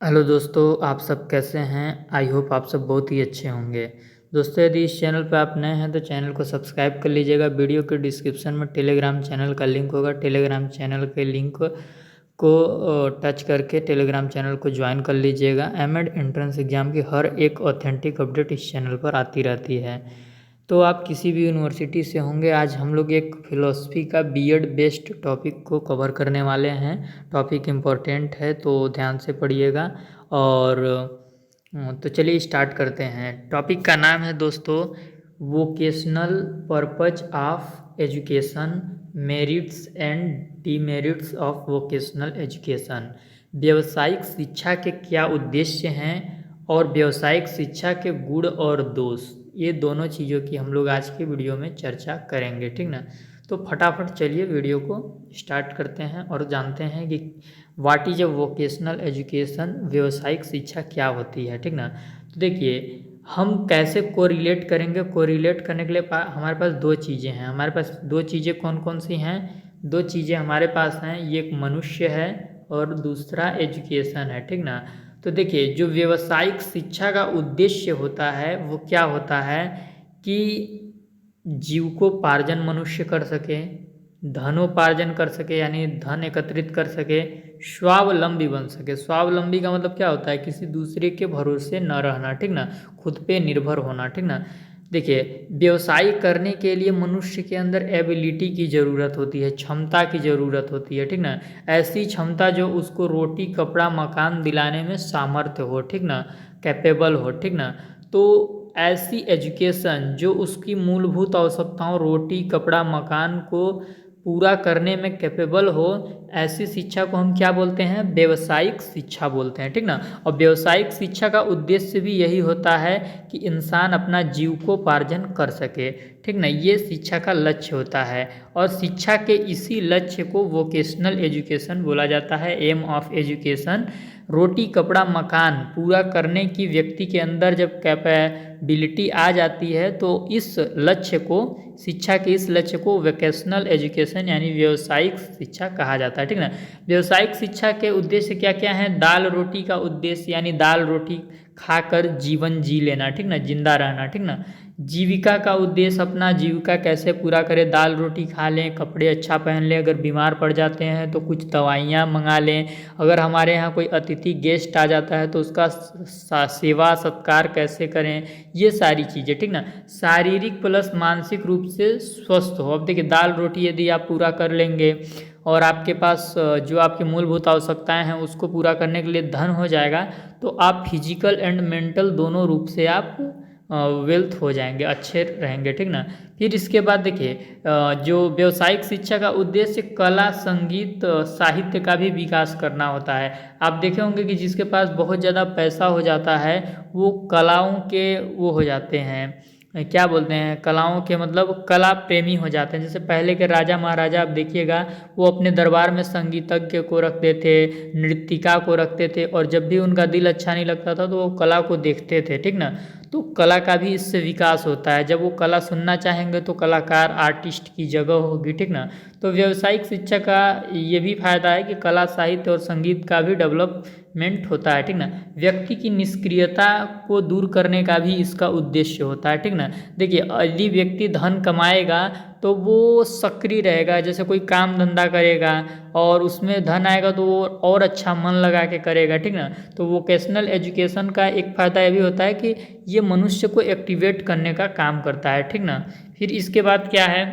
Hello दोस्तों, आप सब कैसे हैं। आई होप आप सब बहुत ही अच्छे होंगे। दोस्तों, यदि इस चैनल पर आप नए हैं तो चैनल को सब्सक्राइब कर लीजिएगा। वीडियो के डिस्क्रिप्शन में टेलीग्राम चैनल का लिंक होगा। टेलीग्राम चैनल के लिंक को टच करके टेलीग्राम चैनल को ज्वाइन कर लीजिएगा। एमएड एंट्रेंस एग्ज़ाम की हर एक ऑथेंटिक अपडेट इस चैनल पर आती रहती है। तो आप किसी भी यूनिवर्सिटी से होंगे, आज हम लोग एक फिलोसफी का बीएड बेस्ड टॉपिक को कवर करने वाले हैं। टॉपिक इम्पोर्टेंट है तो ध्यान से पढ़िएगा। और तो चलिए स्टार्ट करते हैं। टॉपिक का नाम है दोस्तों, vocational purpose of education, merits and demerits of vocational education. व्यावसायिक शिक्षा के क्या उद्देश्य हैं और व्यावसायिक शिक्षा के गुण और दोष, ये दोनों चीज़ों की हम लोग आज की वीडियो में चर्चा करेंगे, ठीक ना। तो फटाफट चलिए वीडियो को स्टार्ट करते हैं और जानते हैं कि what is a vocational education, व्यावसायिक शिक्षा क्या होती है, ठीक ना। तो देखिए, हम कैसे कोरिलेट करेंगे। कोरिलेट करने के लिए हमारे पास दो चीज़ें हैं। हमारे पास दो चीज़ें कौन कौन सी हैं? दो चीज़ें हमारे पास हैं, ये एक मनुष्य है और दूसरा एजुकेशन है, ठीक ना। तो देखिए, जो व्यावसायिक शिक्षा का उद्देश्य होता है वो क्या होता है कि जीविकोपार्जन मनुष्य कर सके, धनोपार्जन कर सके यानी धन एकत्रित कर सके, स्वावलंबी बन सके। स्वावलंबी का मतलब क्या होता है? किसी दूसरे के भरोसे न रहना, ठीक ना, खुद पे निर्भर होना, ठीक ना। देखिए, व्यवसाय करने के लिए मनुष्य के अंदर एबिलिटी की ज़रूरत होती है, क्षमता की ज़रूरत होती है, ठीक ना। ऐसी क्षमता जो उसको रोटी कपड़ा मकान दिलाने में सामर्थ्य हो, ठीक ना, कैपेबल हो, ठीक ना। तो ऐसी एजुकेशन जो उसकी मूलभूत आवश्यकताओं रोटी कपड़ा मकान को पूरा करने में कैपेबल हो, ऐसी शिक्षा को हम क्या बोलते हैं? व्यावसायिक शिक्षा बोलते हैं, ठीक ना। और व्यावसायिक शिक्षा का उद्देश्य भी यही होता है कि इंसान अपना जीविकोपार्जन कर सके, ठीक ना। ये शिक्षा का लक्ष्य होता है और शिक्षा के इसी लक्ष्य को वोकेशनल एजुकेशन बोला जाता है। एम ऑफ एजुकेशन रोटी कपड़ा मकान पूरा करने की व्यक्ति के अंदर जब कैपेबिलिटी आ जाती है तो इस लक्ष्य को, शिक्षा के इस लक्ष्य को वोकेशनल एजुकेशन यानी व्यावसायिक शिक्षा कहा जाता है, ठीक ना। व्यावसायिक शिक्षा के उद्देश्य क्या क्या हैं? दाल रोटी का उद्देश्य यानी दाल रोटी खाकर जीवन जी लेना, ठीक ना, जिंदा रहना, ठीक ना। जीविका का उद्देश्य अपना जीविका कैसे पूरा करें, दाल रोटी खा लें, कपड़े अच्छा पहन लें, अगर बीमार पड़ जाते हैं तो कुछ दवाइयाँ मंगा लें, अगर हमारे यहाँ कोई अतिथि गेस्ट आ जाता है तो उसका सेवा सत्कार कैसे करें, ये सारी चीज़ें, ठीक ना। शारीरिक प्लस मानसिक रूप से स्वस्थ हो। अब देखिए, दाल रोटी यदि आप पूरा कर लेंगे और आपके पास जो आपकी मूलभूत आवश्यकताएं हैं उसको पूरा करने के लिए धन हो जाएगा, तो आप फिजिकल एंड मेंटल दोनों रूप से आप वेल्थ हो जाएंगे, अच्छे रहेंगे, ठीक ना। फिर इसके बाद देखिए, जो व्यावसायिक शिक्षा का उद्देश्य कला संगीत साहित्य का भी विकास करना होता है। आप देखे होंगे कि जिसके पास बहुत ज़्यादा पैसा हो जाता है वो कलाओं के वो हो जाते हैं, क्या बोलते हैं, कलाओं के मतलब कला प्रेमी हो जाते हैं। जैसे पहले के राजा महाराजा आप देखिएगा, वो अपने दरबार में संगीतज्ञ को रखते थे, नृत्यिका को रखते थे, और जब भी उनका दिल अच्छा नहीं लगता था तो वो कला को देखते थे, ठीक ना। तो कला का भी इससे विकास होता है। जब वो कला सुनना चाहेंगे तो कलाकार आर्टिस्ट की जगह होगी, ठीक ना। तो व्यावसायिक शिक्षा का ये भी फायदा है कि कला साहित्य और संगीत का भी डेवलपमेंट होता है, ठीक ना। व्यक्ति की निष्क्रियता को दूर करने का भी इसका उद्देश्य होता है, ठीक ना। देखिए, यदि व्यक्ति धन कमाएगा तो वो सक्रिय रहेगा, जैसे कोई काम धंधा करेगा और उसमें धन आएगा तो वो और अच्छा मन लगा के करेगा, ठीक ना। तो वोकेशनल एजुकेशन का एक फ़ायदा ये भी होता है कि ये मनुष्य को एक्टिवेट करने का काम करता है, ठीक ना। फिर इसके बाद क्या है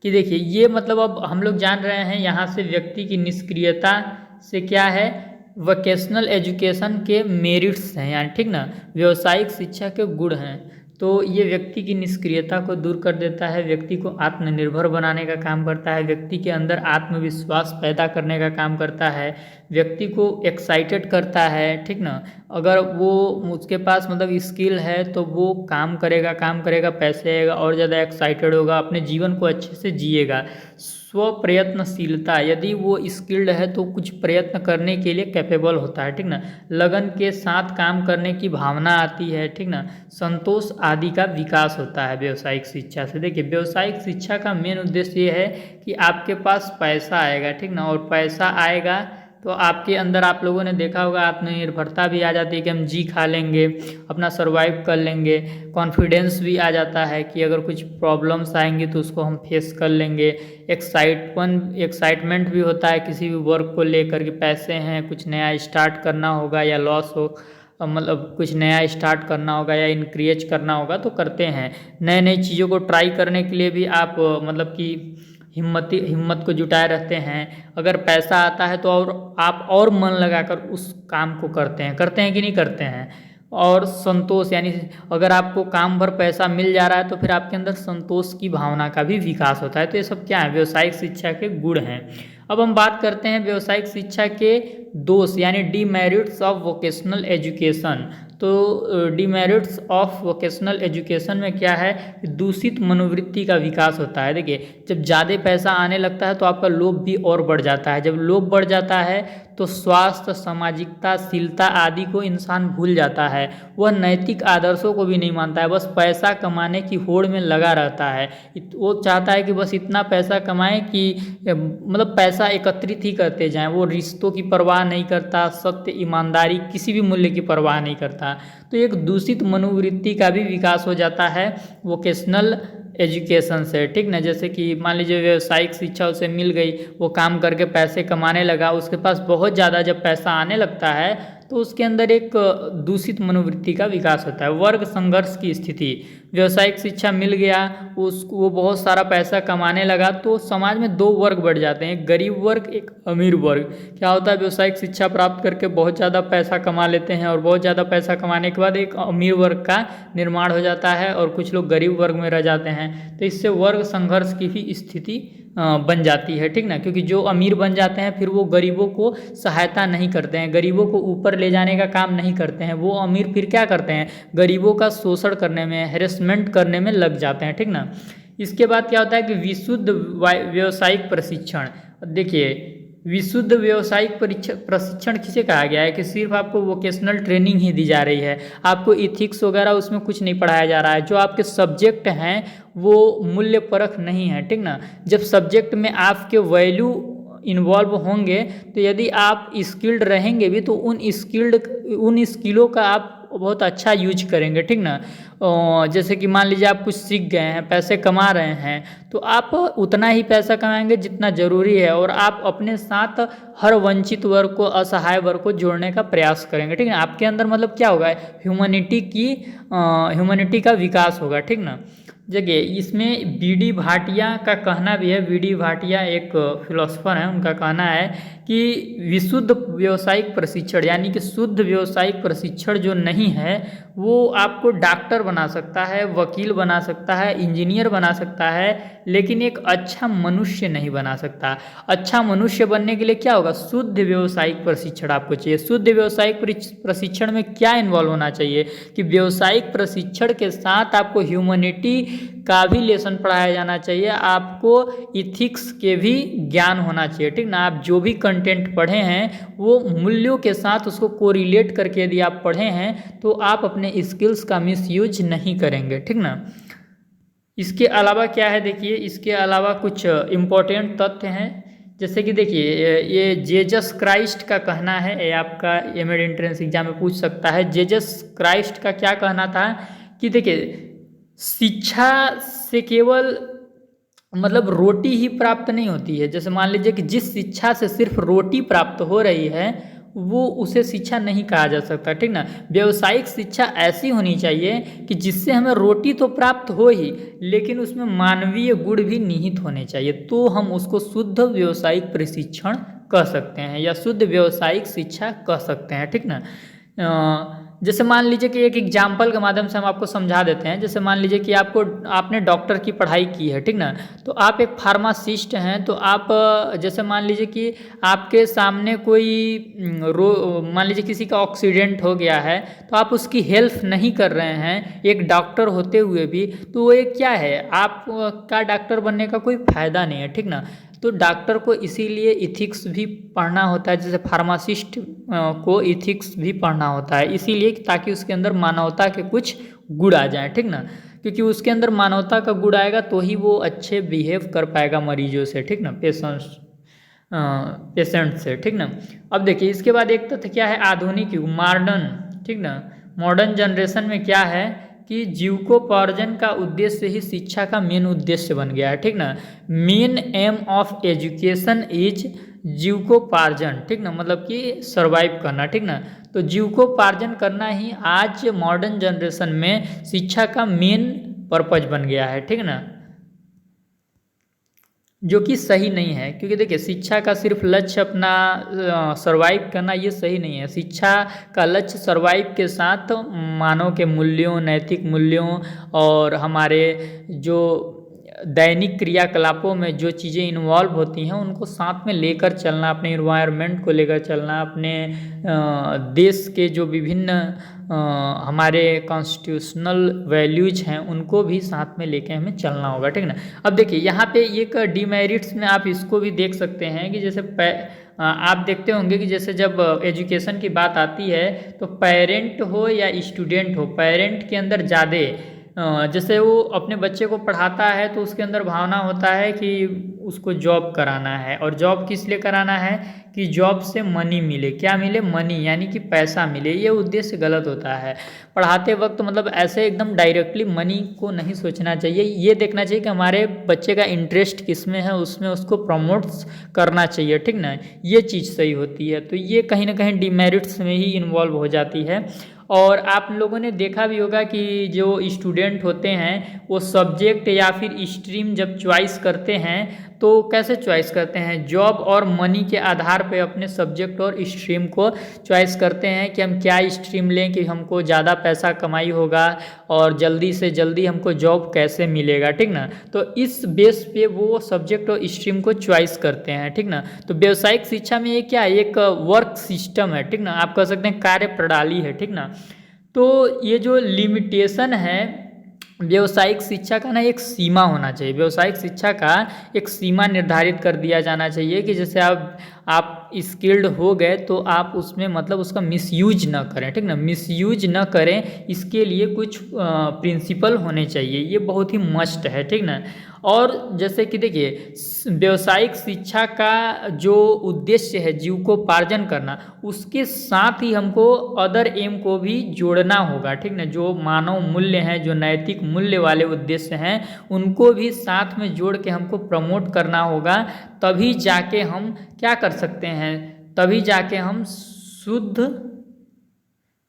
कि देखिए, ये मतलब अब हम लोग जान रहे हैं यहाँ से व्यक्ति की निष्क्रियता से क्या है, वोकेशनल एजुकेशन के मेरिट्स हैं यानी, ठीक ना, व्यावसायिक शिक्षा के गुण हैं। तो ये व्यक्ति की निष्क्रियता को दूर कर देता है, व्यक्ति को आत्मनिर्भर बनाने का काम करता है, व्यक्ति के अंदर आत्मविश्वास पैदा करने का काम करता है, व्यक्ति को एक्साइटेड करता है, ठीक ना। अगर वो उसके पास मतलब स्किल है तो वो काम करेगा, पैसे आएगा और ज़्यादा एक्साइटेड होगा, अपने जीवन को अच्छे से जिएगा। स्व प्रयत्नशीलता, यदि वो स्किल्ड है तो कुछ प्रयत्न करने के लिए कैपेबल होता है, ठीक ना। लगन के साथ काम करने की भावना आती है, ठीक ना। संतोष आदि का विकास होता है व्यावसायिक शिक्षा से। देखिए, व्यावसायिक शिक्षा का मेन उद्देश्य ये है कि आपके पास पैसा आएगा, ठीक ना, और पैसा आएगा तो आपके अंदर आप लोगों ने देखा होगा आत्मनिर्भरता भी आ जाती है कि हम जी खा लेंगे, अपना सर्वाइव कर लेंगे। कॉन्फिडेंस भी आ जाता है कि अगर कुछ प्रॉब्लम्स आएंगी तो उसको हम फेस कर लेंगे। एक्साइटमेंट भी होता है किसी भी वर्क को लेकर कि पैसे हैं, कुछ नया स्टार्ट करना होगा या लॉस हो, मतलब कुछ नया स्टार्ट करना होगा या इनक्रिएज करना होगा तो करते हैं। नए नई चीज़ों को ट्राई करने के लिए भी आप मतलब कि हिम्मत को जुटाए रहते हैं। अगर पैसा आता है तो और आप और मन लगाकर उस काम को करते हैं कि नहीं करते हैं। और संतोष, यानी अगर आपको काम भर पैसा मिल जा रहा है तो फिर आपके अंदर संतोष की भावना का भी विकास होता है। तो ये सब क्या है, व्यावसायिक शिक्षा के गुण हैं। अब हम बात करते हैं व्यावसायिक शिक्षा के दोष यानी डीमेरिट्स ऑफ वोकेशनल एजुकेशन। तो डीमेरिट्स ऑफ वोकेशनल एजुकेशन में क्या है, दूषित मनोवृत्ति का विकास होता है। देखिए, जब ज़्यादा पैसा आने लगता है तो आपका लोभ भी और बढ़ जाता है। जब लोभ बढ़ जाता है तो स्वास्थ्य, सामाजिकता, शीलता आदि को इंसान भूल जाता है। वह नैतिक आदर्शों को भी नहीं मानता है, बस पैसा कमाने की होड़ में लगा रहता है। वो चाहता है कि बस इतना पैसा कमाएं कि मतलब पैसा एकत्रित ही करते जाएं। वो रिश्तों की परवाह नहीं करता, सत्य, ईमानदारी, किसी भी मूल्य की परवाह नहीं करता। तो एक दूषित मनोवृत्ति का भी विकास हो जाता है वोकेशनल एजुकेशन से, ठीक ना। जैसे कि मान लीजिए व्यावसायिक शिक्षा उसे मिल गई, वो काम करके पैसे कमाने लगा, उसके पास बहुत ज़्यादा जब पैसा आने लगता है तो उसके अंदर एक दूषित मनोवृत्ति का विकास होता है। वर्ग संघर्ष की स्थिति, व्यावसायिक शिक्षा मिल गया, वो बहुत सारा पैसा कमाने लगा तो समाज में दो वर्ग बढ़ जाते हैं, एक गरीब वर्ग, एक अमीर वर्ग। क्या होता है, व्यावसायिक शिक्षा प्राप्त करके बहुत ज़्यादा पैसा कमा लेते हैं और बहुत ज़्यादा पैसा कमाने के बाद एक अमीर वर्ग का निर्माण हो जाता है और कुछ लोग गरीब वर्ग में रह जाते हैं। तो इससे वर्ग संघर्ष की भी स्थिति बन जाती है, ठीक ना। क्योंकि जो अमीर बन जाते हैं फिर वो गरीबों को सहायता नहीं करते हैं, गरीबों को ऊपर ले जाने का काम नहीं करते हैं। वो अमीर फिर क्या करते हैं, गरीबों का शोषण करने में, हैरेसमेंट करने में लग जाते हैं, ठीक ना। इसके बाद क्या होता है कि विशुद्ध व्यावसायिक प्रशिक्षण। देखिए, विशुद्ध व्यावसायिक प्रशिक्षण किसे कहा गया है कि सिर्फ आपको वोकेशनल ट्रेनिंग ही दी जा रही है, आपको इथिक्स वगैरह उसमें कुछ नहीं पढ़ाया जा रहा है। जो आपके सब्जेक्ट हैं वो मूल्य परख नहीं है, ठीक ना। जब सब्जेक्ट में आपके वैल्यू इन्वॉल्व होंगे तो यदि आप स्किल्ड रहेंगे भी तो उन स्किलों का आप बहुत अच्छा यूज करेंगे, ठीक ना। जैसे कि मान लीजिए आप कुछ सीख गए हैं, पैसे कमा रहे हैं तो आप उतना ही पैसा कमाएंगे जितना ज़रूरी है और आप अपने साथ हर वंचित वर्ग को, असहाय वर्ग को जोड़ने का प्रयास करेंगे, ठीक है। आपके अंदर मतलब क्या होगा, ह्यूमैनिटी का विकास होगा, ठीक ना। जगह इसमें बी.डी. भाटिया का कहना भी है, बी.डी. भाटिया एक फिलोसफर हैं, उनका कहना है कि विशुद्ध व्यावसायिक प्रशिक्षण यानी कि शुद्ध व्यावसायिक प्रशिक्षण जो नहीं है वो आपको डॉक्टर बना सकता है, वकील बना सकता है, इंजीनियर बना सकता है, लेकिन एक अच्छा मनुष्य नहीं बना सकता। अच्छा मनुष्य बनने के लिए क्या होगा, शुद्ध व्यावसायिक प्रशिक्षण आपको चाहिए। शुद्ध व्यावसायिक प्रशिक्षण में क्या इन्वॉल्व होना चाहिए कि व्यावसायिक प्रशिक्षण के साथ आपको ह्यूमैनिटी का भी लेसन पढ़ाया जाना चाहिए, आपको इथिक्स के भी ज्ञान होना चाहिए, ठीक ना। आप जो भी कंटेंट पढ़े हैं वो मूल्यों के साथ उसको कोरिलेट करके यदि आप पढ़े हैं तो आप अपने स्किल्स का मिसयूज नहीं करेंगे, ठीक ना। इसके अलावा क्या है, देखिए इसके अलावा कुछ इम्पोर्टेंट तथ्य हैं। जैसे कि देखिए ये जेजस क्राइस्ट का कहना है, ये आपका एमएड एंट्रेंस एग्जाम में पूछ सकता है। जेजस क्राइस्ट का क्या कहना था कि देखिए शिक्षा से केवल मतलब रोटी ही प्राप्त नहीं होती है। जैसे मान लीजिए कि जिस शिक्षा से सिर्फ रोटी प्राप्त हो रही है वो उसे शिक्षा नहीं कहा जा सकता, ठीक ना। व्यावसायिक शिक्षा ऐसी होनी चाहिए कि जिससे हमें रोटी तो प्राप्त हो ही लेकिन उसमें मानवीय गुण भी निहित होने चाहिए, तो हम उसको शुद्ध व्यावसायिक प्रशिक्षण कह सकते हैं या शुद्ध व्यावसायिक शिक्षा कह सकते हैं, ठीक ना। जैसे मान लीजिए कि एक एग्जाम्पल के माध्यम से हम आपको समझा देते हैं। जैसे मान लीजिए कि आपने डॉक्टर की पढ़ाई की है, ठीक ना। तो आप एक फार्मासिस्ट हैं, तो आप जैसे मान लीजिए कि आपके सामने मान लीजिए किसी का एक्सीडेंट हो गया है तो आप उसकी हेल्प नहीं कर रहे हैं एक डॉक्टर होते हुए भी, तो वो एक क्या है, आपका डॉक्टर बनने का कोई फायदा नहीं है, ठीक ना। तो डॉक्टर को इसीलिए इथिक्स भी पढ़ना होता है, जैसे फार्मासिस्ट को इथिक्स भी पढ़ना होता है, इसीलिए ताकि उसके अंदर मानवता के कुछ गुण आ जाए, ठीक ना। क्योंकि उसके अंदर मानवता का गुण आएगा तो ही वो अच्छे बिहेव कर पाएगा मरीजों से, ठीक ना, पेशेंट्स। पेशेंट से, ठीक ना। अब देखिए इसके बाद एक तथ्य क्या है, आधुनिक युग, मॉडर्न, ठीक ना, मॉडर्न जनरेशन में क्या है कि जीविकोपार्जन का उद्देश्य ही शिक्षा का मेन उद्देश्य बन गया है, ठीक ना। Main M of education is जीविकोपार्जन, ठीक ना, मतलब कि सर्वाइव करना, ठीक ना। तो जीविकोपार्जन करना ही आज मॉडर्न जनरेशन में शिक्षा का मेन पर्पज बन गया है, ठीक ना, जो कि सही नहीं है। क्योंकि देखिए शिक्षा का सिर्फ लक्ष्य अपना सर्वाइव करना ये सही नहीं है। शिक्षा का लक्ष्य सर्वाइव के साथ मानव के मूल्यों, नैतिक मूल्यों और हमारे जो दैनिक क्रियाकलापों में जो चीज़ें इन्वॉल्व होती हैं उनको साथ में लेकर चलना, अपने इन्वायरमेंट को लेकर चलना, अपने देश के जो विभिन्न हमारे कॉन्स्टिट्यूशनल वैल्यूज हैं उनको भी साथ में लेके हमें चलना होगा, ठीक ना। अब देखिए यहाँ पे एक डीमेरिट्स में आप इसको भी देख सकते हैं कि जैसे आप देखते होंगे कि जैसे जब एजुकेशन की बात आती है तो पेरेंट हो या स्टूडेंट हो, पेरेंट के अंदर ज़्यादा जैसे वो अपने बच्चे को पढ़ाता है तो उसके अंदर भावना होता है कि उसको जॉब कराना है, और जॉब किस लिए कराना है कि जॉब से मनी मिले, क्या मिले, मनी, यानी कि पैसा मिले। ये उद्देश्य गलत होता है पढ़ाते वक्त, मतलब ऐसे एकदम डायरेक्टली मनी को नहीं सोचना चाहिए। ये देखना चाहिए कि हमारे बच्चे का इंटरेस्ट किस में है, उसमें उसको प्रमोट करना चाहिए, ठीक ना, ये चीज़ सही होती है। तो ये कहीं ना कहीं डिमेरिट्स में ही इन्वॉल्व हो जाती है। और आप लोगों ने देखा भी होगा कि जो स्टूडेंट होते हैं वो सब्जेक्ट या फिर स्ट्रीम जब चॉइस करते हैं तो कैसे चॉइस करते हैं, जॉब और मनी के आधार पे अपने सब्जेक्ट और स्ट्रीम को चॉइस करते हैं कि हम क्या स्ट्रीम लें कि हमको ज़्यादा पैसा कमाई होगा और जल्दी से जल्दी हमको जॉब कैसे मिलेगा, ठीक ना। तो इस बेस पे वो सब्जेक्ट और स्ट्रीम को चॉइस करते हैं, ठीक ना। तो व्यावसायिक शिक्षा में ये क्या है, एक वर्क सिस्टम है, ठीक ना, आप कह सकते हैं कार्य प्रणाली है, ठीक ना। तो ये जो लिमिटेशन है व्यावसायिक शिक्षा का ना, एक सीमा होना चाहिए। व्यावसायिक शिक्षा का एक सीमा निर्धारित कर दिया जाना चाहिए कि जैसे आप स्किल्ड हो गए तो आप उसमें मतलब उसका मिसयूज ना करें, ठीक ना, मिसयूज ना करें, इसके लिए कुछ प्रिंसिपल होने चाहिए। ये बहुत ही मस्ट है, ठीक ना। और जैसे कि देखिए व्यावसायिक शिक्षा का जो उद्देश्य है जीविकोपार्जन करना, उसके साथ ही हमको अदर एम को भी जोड़ना होगा, ठीक ना। जो मानव मूल्य हैं, जो नैतिक मूल्य वाले उद्देश्य हैं, उनको भी साथ में जोड़ के हमको प्रमोट करना होगा। तभी जाके हम क्या कर सकते हैं, तभी जाके हम शुद्ध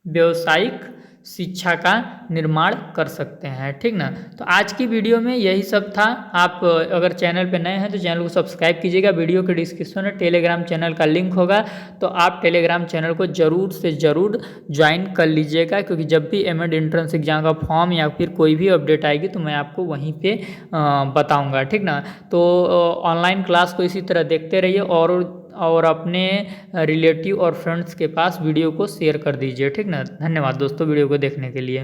व्यावसायिक शिक्षा का निर्माण कर सकते हैं, ठीक ना। तो आज की वीडियो में यही सब था। आप अगर चैनल पे नए हैं तो चैनल को सब्सक्राइब कीजिएगा। वीडियो के डिस्क्रिप्शन में टेलीग्राम चैनल का लिंक होगा, तो आप टेलीग्राम चैनल को ज़रूर से ज़रूर ज्वाइन कर लीजिएगा, क्योंकि जब भी एमएड एंट्रेंस एग्जाम का फॉर्म या फिर कोई भी अपडेट आएगी तो मैं आपको वहीं पर बताऊँगा, ठीक ना। तो ऑनलाइन क्लास को इसी तरह देखते रहिए और अपने रिलेटिव और फ्रेंड्स के पास वीडियो को शेयर कर दीजिए, ठीक ना। धन्यवाद दोस्तों वीडियो को देखने के लिए।